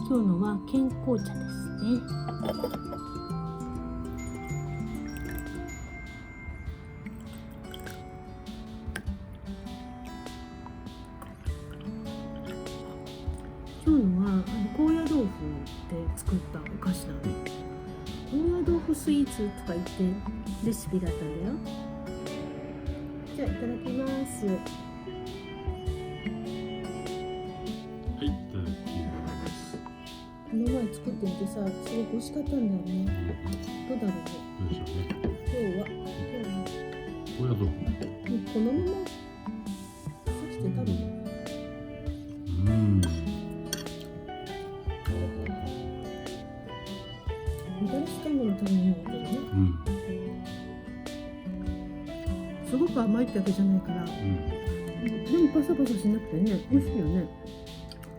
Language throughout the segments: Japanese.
今日のは健康茶ですね。今日のは高野豆腐で作ったお菓子なの。高野豆腐スイーツとか言ってレシピがあったんだよ。じゃあいただきます。はい、いただきます。この前作ってみてさ、すごく美味しかったんだよね。どうだろうね。どうでしょうね。今日は高野豆腐。このまま刺して食べる。みたらし団子のためにもいいけどね。すごく甘いってわけじゃないから、でもパサパサしなくてね、美味しいよね。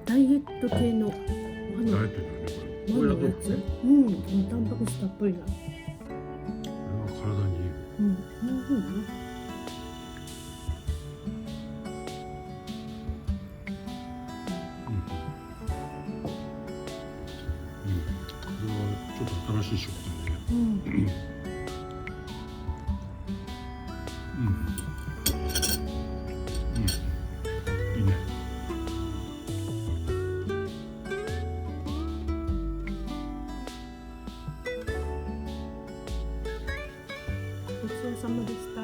ダイエット系のダイエットだね、これ。和のやつ。タンパク質たっぷりな。これは体にいい。これはちょっと新しい食感ね。いいね。ごちそうさまでした。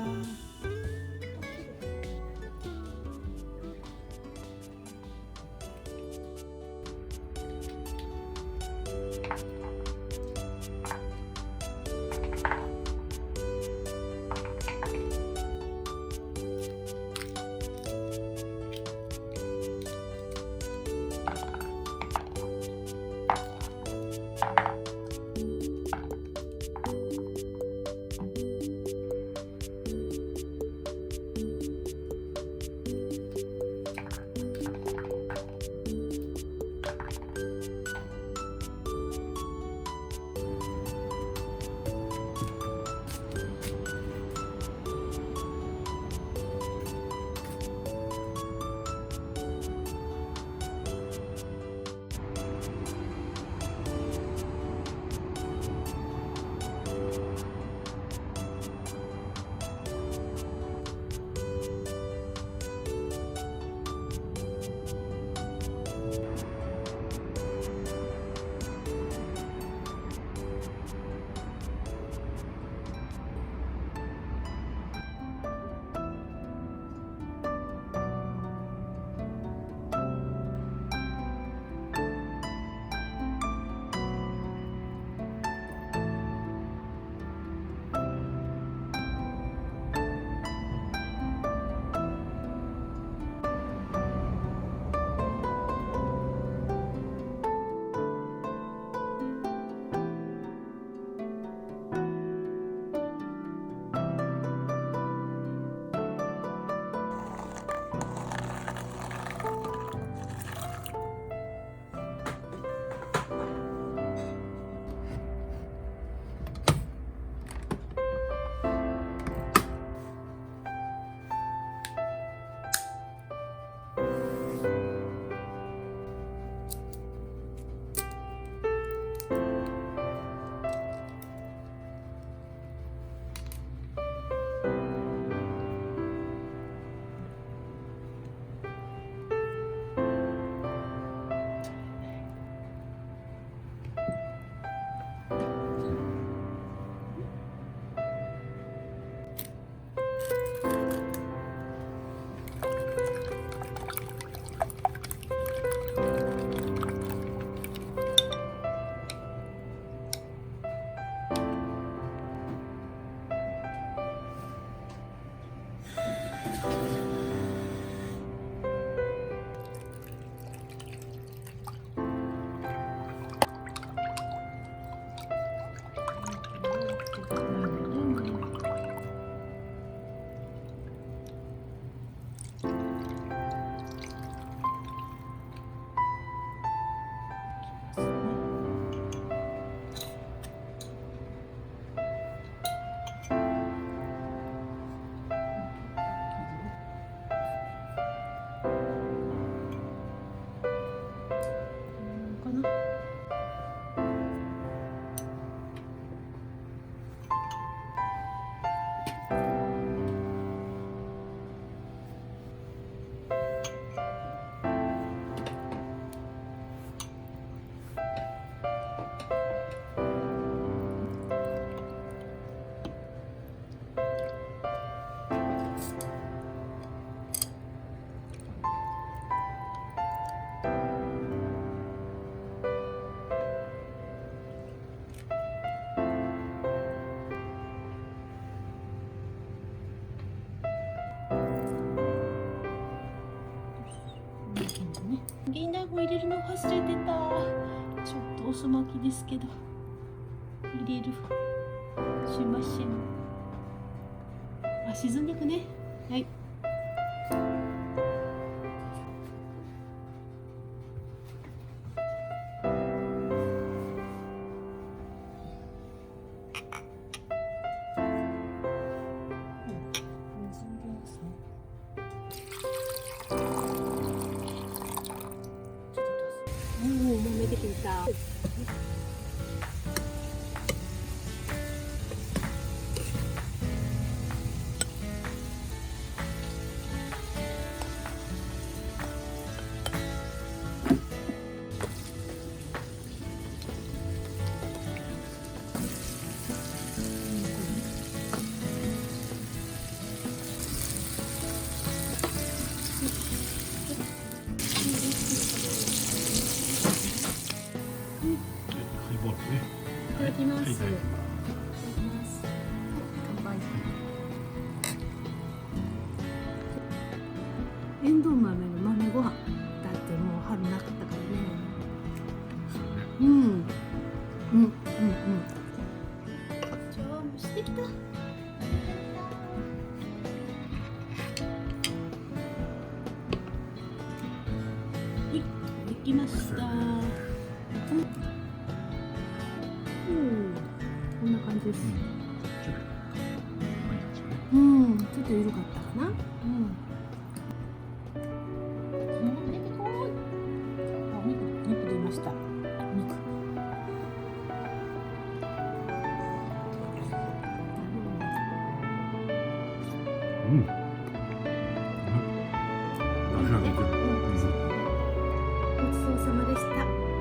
だんご入れるの忘れてた。ちょっと遅まきですけど入れるしましょう。あ、沈んでいくね。はい。もう出てきた。ハイボールね。いただきます。はい、いただきます。乾杯。エンドウ豆の豆ご飯だってもう春なかったからね。そうね。うん。超蒸してきた。できました。こんな感じです。ちょっと緩かったかな。出てこい。あ、お肉出ました。肉。味が出てる。ごちそうさまでした。